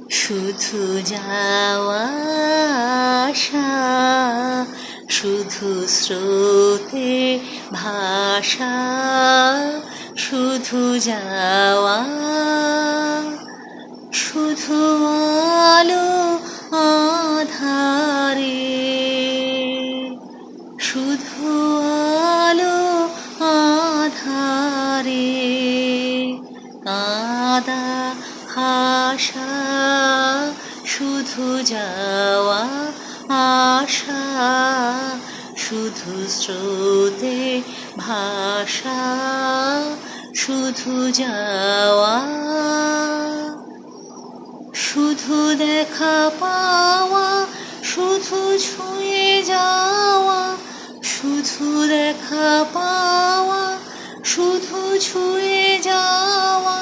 শুধু যাওয়া আসা, শুধু স্রোতে ভাষা, শুধু যাওয়া, শুধু আলো আধারে, শুধু আলো আধারে, কাঁদা হাসা, শুধু যাওয়া আশা, শুধু স্রোতে ভাষা, শুধু যাওয়া, শুধু দেখা পাওয়া, শুধু ছুঁয়ে যাওয়া, শুধু দেখা পাওয়া, শুধু ছুঁয়ে যাওয়া,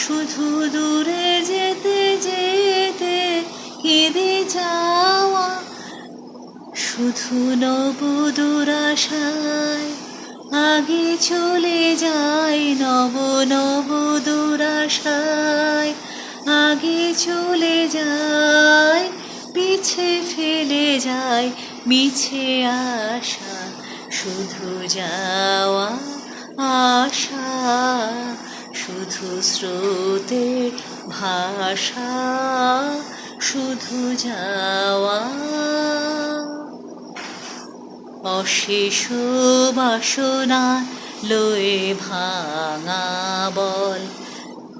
শুধু দূরে যেতে যেতে কেঁদে যাওয়া, শুধু নব দুরাশায় আগে চলে যায়, নব নব দুরাশায় আগে চলে যায়, পিছে ফেলে যায় মিছে আশা, শুধু যাওয়া আশা, শুধু স্রোতে ভাষা, শুধু যাওয়া। অশেষ বাসনা লয়ে ভাঙা বল,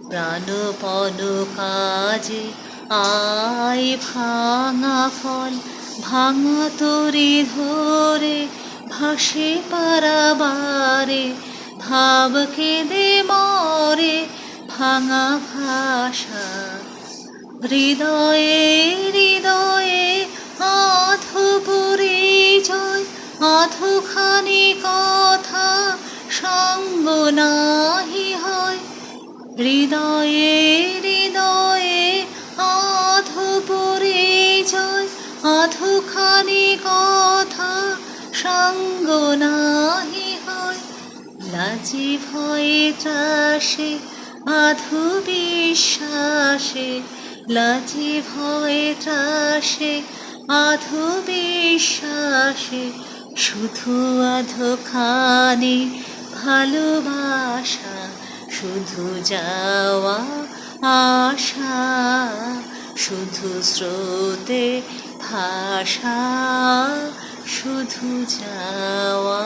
প্রাণপণ কাজে আয় ভাঙা ফল, ভাঙা তরি ধরে ভাসে পারাবারে, ভাব কেঁদে মরে ভাঙা ভাষা, হৃদয়ে হৃদয়ে আধো পরিচয়, আধোখানি কথা সঙ্গ নাহি হয়, হৃদয়ে হৃদয়ে আধো পরিচয়, আধোখানি কথা সঙ্গ নাহি হয়, লাজে ভয়ে ত্রাসে আধো বিশ্বাসে, লাজে ভয়ে ত্রাসে আধো বিশ্বাসে, শুধু আধোখানি ভালোবাসা, শুধু যাওয়া আশা, শুধু স্রোতে ভাষা, শুধু যাওয়া।